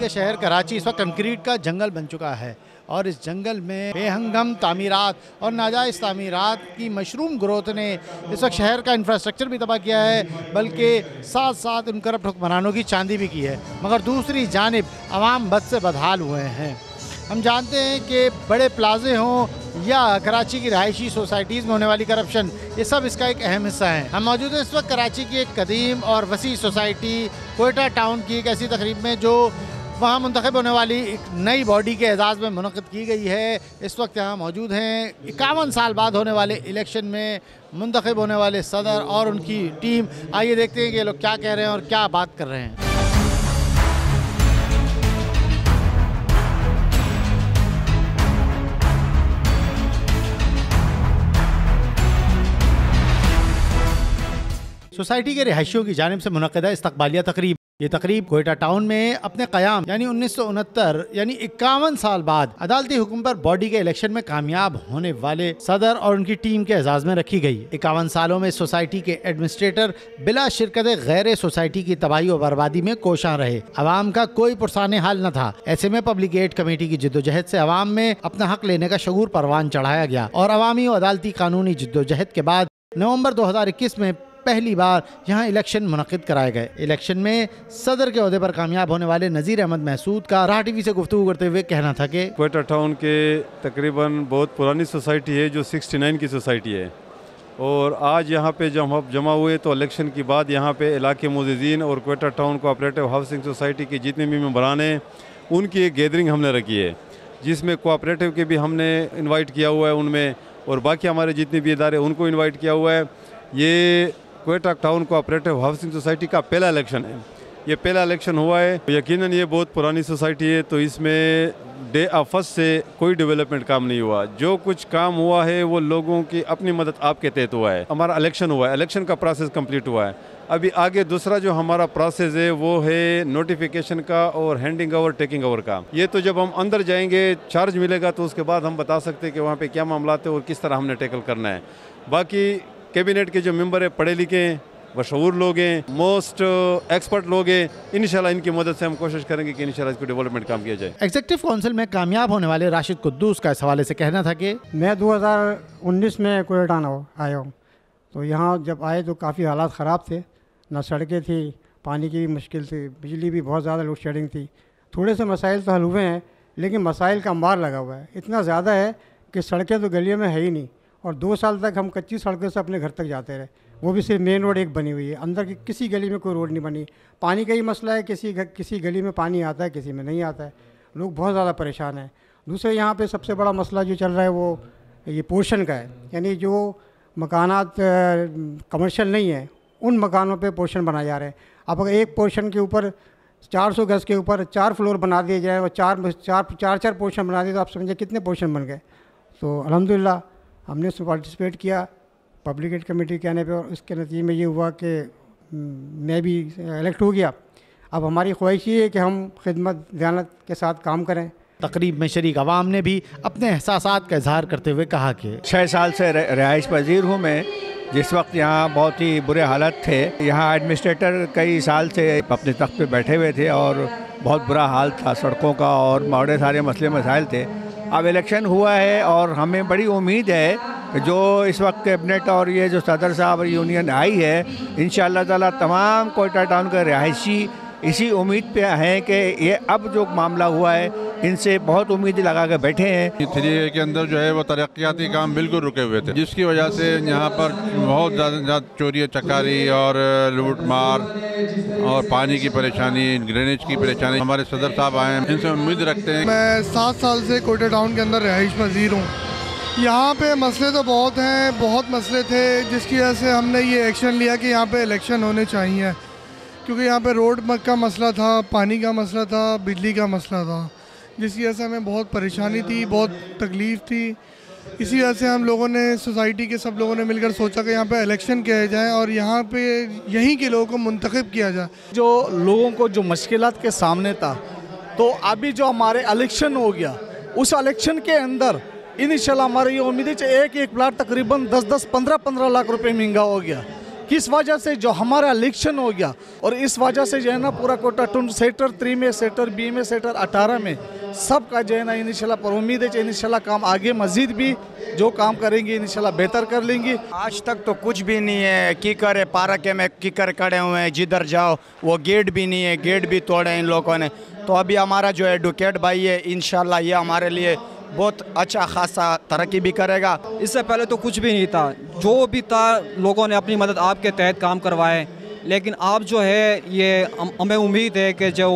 का शहर कराची इस वक्त कंक्रीट का जंगल बन चुका है और इस जंगल में बेहंगम तामीरात और नाजायज़ तामीरात की मशरूम ग्रोथ ने इस वक्त शहर का इंफ्रास्ट्रक्चर भी तबाह किया है, बल्कि साथ साथ उन करप्ट हुक्मरानों की चांदी भी की है। मगर दूसरी जानिब अवाम बद से बदहाल हुए हैं। हम जानते हैं कि बड़े प्लाजे हों या कराची की रहायशी सोसाइटीज़ में होने वाली करप्शन, ये सब इसका एक अहम हिस्सा है। हम मौजूद हैं इस वक्त कराची की एक कदीम और वसी सोसाइटी कोयटा टाउन की एक ऐसी तकरीब में जो वहाँ मुंतखब होने वाली एक नई बॉडी के एजाज़ में मुनक़िद की गई है। इस वक्त यहाँ मौजूद हैं 51 साल बाद होने वाले इलेक्शन में मुंतखब होने वाले सदर और उनकी टीम। आइए देखते हैं कि ये लोग क्या कह रहे हैं और क्या बात कर रहे हैं। सोसाइटी के रिहायशियों की जानिब से मुनक़िदा इस्तक़बालिया तकरीब। ये तकरीब कोयटा टाउन में अपने क़याम यानी 1969 यानी 51 साल बाद अदालती हुक्म पर बॉडी के इलेक्शन में कामयाब होने वाले सदर और उनकी टीम के एजाज़ में रखी गई। 51 सालों में सोसाइटी के एडमिनिस्ट्रेटर बिला शिरकत गैर सोसाइटी की तबाही और बर्बादी में कोशां रहे। अवाम का कोई पुरसाने हाल न था। ऐसे में पब्लिक एड कमेटी की जिद्दोजहद से अवाम में अपना हक लेने का शऊर परवान चढ़ाया गया और अवामी और अदालती कानूनी जिद्दोजहद के बाद नवंबर 2021 में पहली बार यहाँ इलेक्शन मुनक़िद कराए गए। इलेक्शन में सदर के ओहदे पर कामयाब होने वाले नज़ीर अहमद महसूद का राह टीवी से गुफ्तगू करते हुए कहना था कि कोयटा टाउन के तकरीबन बहुत पुरानी सोसाइटी है जो 69 की सोसाइटी है और आज यहाँ पे जब हम जमा हुए तो इलेक्शन के बाद यहाँ पे इलाके मुअज़्ज़िज़ीन और Quetta town cooperative housing society के जितने भी मेंबरान हैं उनकी एक गैदरिंग हमने रखी है, जिसमें कोऑपरेटिव के भी हमने इन्वाइट किया हुआ है उनमें, और बाकी हमारे जितने भी इदारे उनको इन्वाइट किया हुआ है। ये Quetta town cooperative housing society का पहला इलेक्शन है। ये पहला इलेक्शन हुआ है। यकीनन ये बहुत पुरानी सोसाइटी है तो इसमें डे फर्स्ट से कोई डेवलपमेंट काम नहीं हुआ। जो कुछ काम हुआ है वो लोगों की अपनी मदद आपके तहत हुआ है। हमारा इलेक्शन हुआ है, इलेक्शन का प्रोसेस कंप्लीट हुआ है। अभी आगे दूसरा जो हमारा प्रोसेस है वो है नोटिफिकेशन का और हैंडिंग ओवर टेकिंग ओवर का। ये तो जब हम अंदर जाएंगे चार्ज मिलेगा तो उसके बाद हम बता सकते हैं कि वहाँ पे क्या मामला है और किस तरह हमने टैकल करना है। बाकी कैबिनेट के जो मेंबर है पढ़े लिखे हैं, मशहूर लोग हैं, मोस्ट एक्सपर्ट लोग हैं। इंशाल्लाह इनकी मदद से हम कोशिश करेंगे कि इंशाल्लाह इसको डेवलपमेंट काम किया जाए। एग्जीक्यूटिव काउंसिल में कामयाब होने वाले राशिद कुद्दूस का इस हवाले से कहना था कि मैं 2019 में कोयटा आया हूँ, तो यहाँ जब आए तो काफ़ी हालात ख़राब थे। ना सड़कें थी, पानी की भी मुश्किल थी, बिजली भी बहुत ज़्यादा लोड शेडिंग थी। थोड़े से मसाइल तो हल हुए हैं लेकिन मसाइल का अंबार लगा हुआ है। इतना ज़्यादा है कि सड़कें तो गलियों में है ही नहीं और 2 साल तक हम कच्ची सड़कों से अपने घर तक जाते रहे। वो भी सिर्फ मेन रोड एक बनी हुई है, अंदर की किसी गली में कोई रोड नहीं बनी। पानी का ही मसला है, किसी गली में पानी आता है, किसी में नहीं आता है। लोग बहुत ज़्यादा परेशान हैं। दूसरे यहाँ पे सबसे बड़ा मसला जो चल रहा है वो ये पोर्शन का है, यानी जो मकानात कमर्शियल नहीं है उन मकानों पे पोर्शन बनाए जा रहे हैं। अब अगर एक पोर्शन के ऊपर 400 गज़ के ऊपर 4 फ्लोर बना दिए जाए और चार पोर्शन बना दिए तो आप समझे कितने पोर्शन बन गए। तो अल्हम्दुलिल्लाह हमने उसमें पार्टिसिपेट किया पब्लिक एड कमेटी के आने पे और उसके नतीजे में ये हुआ कि मैं भी इलेक्ट हो गया। अब हमारी ख्वाहिश ये है कि हम खिदमत दयानत के साथ काम करें। तकरीब में शरीक अवाम ने भी अपने एहसासात का इजहार करते हुए कहा कि 6 साल से रिहाइश पजीर हूँ मैं। जिस वक्त यहाँ बहुत ही बुरे हालत थे, यहाँ एडमिनिस्ट्रेटर कई साल से अपने तख्त पे बैठे हुए थे और बहुत बुरा हाल था सड़कों का और बड़े सारे मसले मसाइल थे। अब इलेक्शन हुआ है और हमें बड़ी उम्मीद है कि जो इस वक्त कैबिनेट और ये जो सदर साहब यूनियन आई है, इंशाअल्लाह ताला तमाम कोयटा टाउन के रिहायशी इसी उम्मीद पे हैं कि ये अब जो मामला हुआ है इनसे बहुत उम्मीद लगा के बैठे हैं। 3A के अंदर जो है वो तरक्याती काम बिल्कुल रुके हुए थे, जिसकी वजह से यहाँ पर बहुत ज़्यादा चोरी चकारी और लूट मार और पानी की परेशानी, ड्रेनेज की परेशानी। हमारे सदर साहब आए हैं, इनसे उम्मीद रखते हैं। मैं 7 साल से कोयटा टाउन के अंदर रिहाइश पजीर हूँ। यहाँ पे मसले तो बहुत हैं, बहुत मसले थे, जिसकी वजह से हमने ये एक्शन लिया कि यहाँ पे इलेक्शन होने चाहिए, क्योंकि यहाँ पे रोड का मसला था, पानी का मसला था, बिजली का मसला था, जिसकी वजह से हमें बहुत परेशानी थी, बहुत तकलीफ़ थी। इसी वजह से हम लोगों ने सोसाइटी के सब लोगों ने मिलकर सोचा कि यहाँ पे इलेक्शन किया जाए और यहाँ पे यहीं के लोगों को मुंतखब किया जाए। जो लोगों को जो मुश्किलात के सामने था, तो अभी जो हमारे इलेक्शन हो गया, उस इलेक्शन के अंदर इंशाल्लाह हमारी ये उम्मीद है कि एक प्लाट तकरीबन 10-10, 15-15 लाख रुपए महंगा हो गया। किस वजह से जो हमारा इलेक्शन हो गया और इस वजह से जो है ना पूरा कोटा टून सेक्टर 3 में, सेक्टर बी में, सेक्टर 18 में सबका जो है ना इंशाल्लाह पर उम्मीद है कि इंशाल्लाह काम आगे मजीद भी जो काम करेंगे इंशाल्लाह बेहतर कर लेंगे। आज तक तो कुछ भी नहीं है, कीकर पार्क में कीकर खड़े हुए हैं, जिधर जाओ वो गेट भी नहीं है, गेट भी तोड़े इन लोगों ने। तो अभी हमारा जो एडवोकेट भाई है इंशाल्लाह ये हमारे लिए बहुत अच्छा खासा तरक्की भी करेगा। इससे पहले तो कुछ भी नहीं था, जो भी था लोगों ने अपनी मदद आपके तहत काम करवाए, लेकिन आप जो है ये हमें उम्मीद है कि जो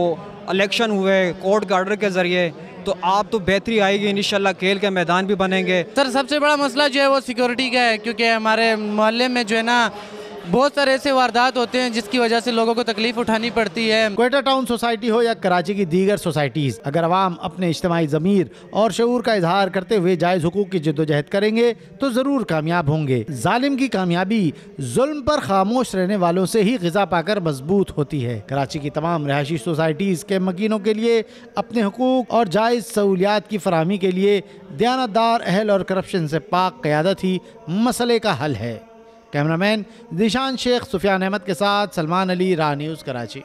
इलेक्शन हुए कोर्ट का ऑर्डर के ज़रिए तो आप तो बेहतरी आएगी इंशाल्लाह, खेल के मैदान भी बनेंगे। सर सबसे बड़ा मसला जो है वो सिक्योरिटी का है, क्योंकि हमारे मोहल्ले में जो है ना बहुत सारे ऐसे वारदात होते हैं जिसकी वजह से लोगों को तकलीफ उठानी पड़ती है। क्वेटा टाउन सोसाइटी हो या कराची की दीगर सोसाइटीज़, अगर अवाम अपने इज्तिमाई ज़मीर और शऊर का इजहार करते हुए जायज़ हुकूक की जद्दोजहद करेंगे तो ज़रूर कामयाब होंगे। जालिम की कामयाबी जुल्म पर खामोश रहने वालों से ही ग़िज़ा पाकर मजबूत होती है। कराची की तमाम रहायशी सोसाइटीज़ के मकीनों के लिए अपने हुकूक और जायज़ सहूलियात की फराहमी के लिए दयानतदार अहल और करप्शन से पाक क़यादत ही मसले का हल है। कैमरामैन दिशान शेख, सुफियान अहमद के साथ सलमान अली, राह न्यूज़, कराची।